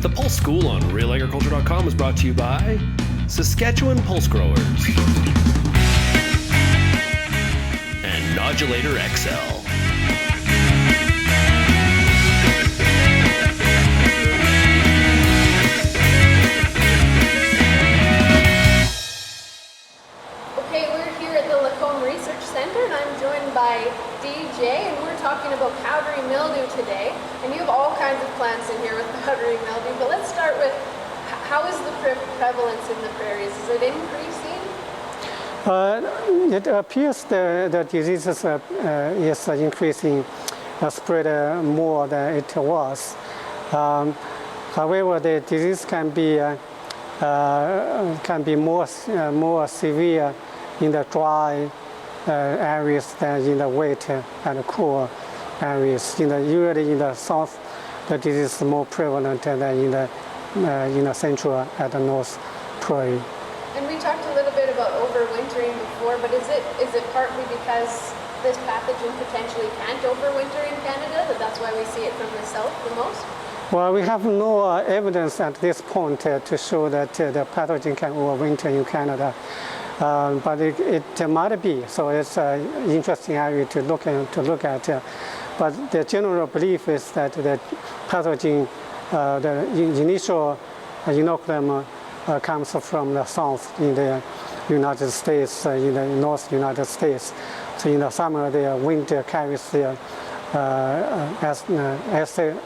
The Pulse School on RealAgriculture.com is brought to you by Saskatchewan Pulse Growers and Nodulator XL. Okay, we're here at the Lacombe Research Center and I'm joined by DJ and we're talking about powdery mildew today. And you have all kinds of plants in here with powdery mildew, but let's start with how is the prevalence in the prairies? Is it increasing? It appears the disease is increasing, spread more than it was. However, the disease can be more severe in the dry areas than in the wet and cool areas. Usually in the south, the disease is more prevalent than in the central and the north prairie. And we talked a little bit about overwintering before, but is it partly because this pathogen potentially can't overwinter in Canada, that's why we see it from the south the most? Well, we have no evidence at this point to show that the pathogen can overwinter in Canada, but it might be. So it's an interesting area to look at. But the general belief is that the pathogen, the initial inoculum comes from the south in the United States, in the North United States. So in the summer, the wind carries the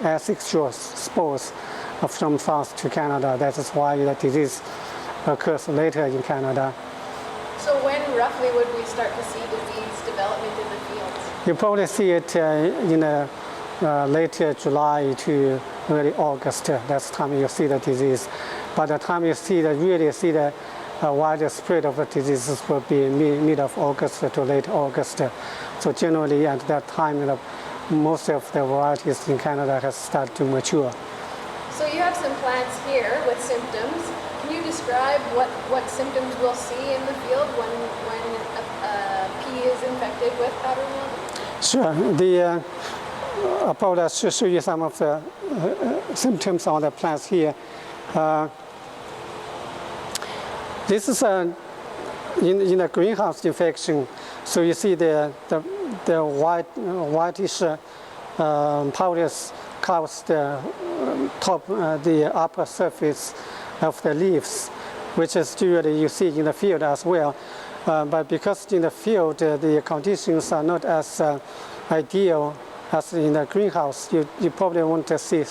asexual spores from south to Canada. That is why the disease occurs later in Canada. So when roughly would we start to see disease development in the fields? You probably see it in late July to early August. That's the time you see the disease. By the time you really see the wider spread of the diseases will be mid of August to late August. So generally at that time, most of the varieties in Canada have started to mature. So you have some plants here with symptoms. Can you describe what symptoms we'll see in the field when a pea is infected with powdery mildew? Sure. I'll show you some of the symptoms on the plants here. This is in the greenhouse infection. So you see the whitish powders covers the top, the upper surface of the leaves, which is usually you see in the field as well. But because in the field the conditions are not as ideal as in the greenhouse, you probably won't see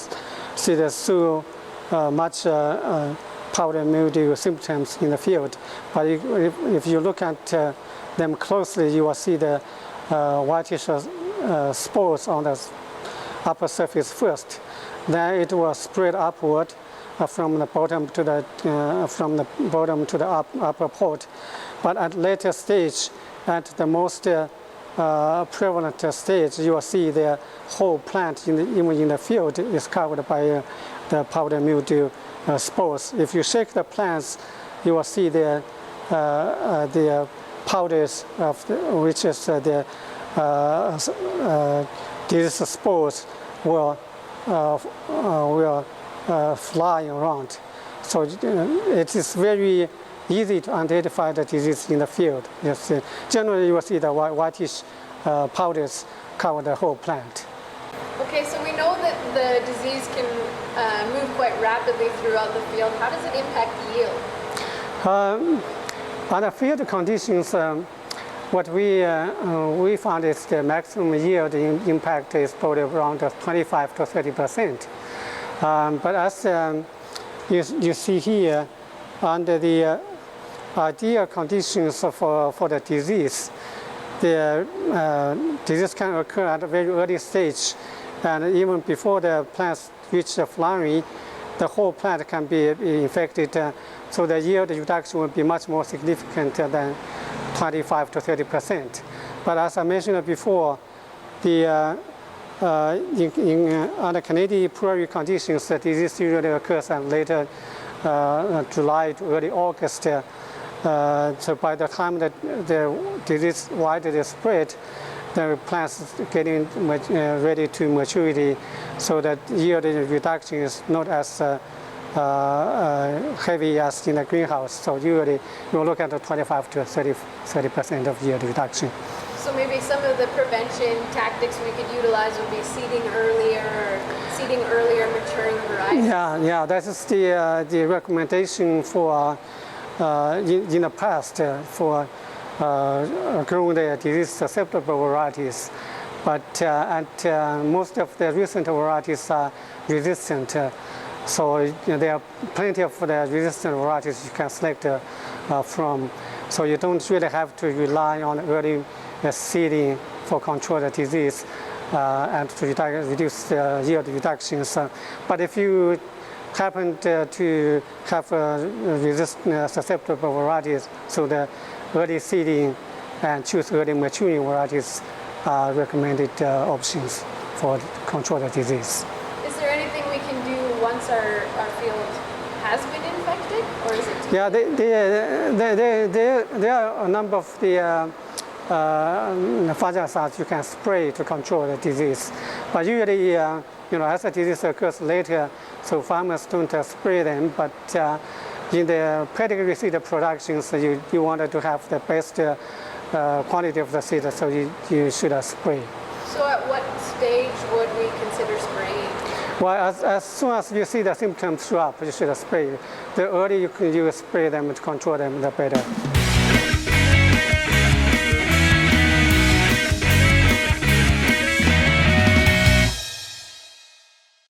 the so much powdery mildew symptoms in the field. But if you look at them closely, you will see the whitish spores on the upper surface first. Then it will spread upward from the bottom to the upper part. But at later stage, at the most prevalent stage, you will see the whole plant, even in the field, is covered by the powdery mildew spores. If you shake the plants, you will see the powders which is these spores will fly around. So it is very easy to identify the disease in the field. Yes, generally you will see the whitish powders cover the whole plant. Okay, so we know that the disease can move quite rapidly throughout the field. How does it impact yield? Under field conditions, what we found is the maximum yield impact is probably around 25 to 30%. But as you see here, under the ideal conditions for the disease, the disease can occur at a very early stage, and even before the plants reach the flowering, the whole plant can be infected. So the yield reduction will be much more significant than 25 to 30%. But as I mentioned before, under Canadian prairie conditions, the disease usually occurs at later July to early August. So by the time that the disease widely spread, the plants getting ready to maturity, so that yield reduction is not as heavy as in the greenhouse. So usually you look at the 25 to 30% of yield reduction. So maybe some of the prevention tactics we could utilize would be seeding earlier maturing varieties. Yeah, that is the recommendation for in the past for growing the disease susceptible varieties, but most of the recent varieties are resistant. So there are plenty of the resistant varieties you can select from. So you don't really have to rely on early seeding for control the disease and to reduce yield reductions. But if you happen to have susceptible varieties, so the early seeding and choose early maturing varieties are recommended options for control the disease. Is there anything we can do once our field has been infected, or is it too late? There are a number of the fungicides you can spray to control the disease, but usually, as the disease occurs later, so farmers don't spray them. But in the pedigree seed productions, you wanted to have the best quality of the seed, so you should spray. So at what stage would we consider spraying? Well, as soon as you see the symptoms show up, you should spray. The earlier you spray them to control them, the better.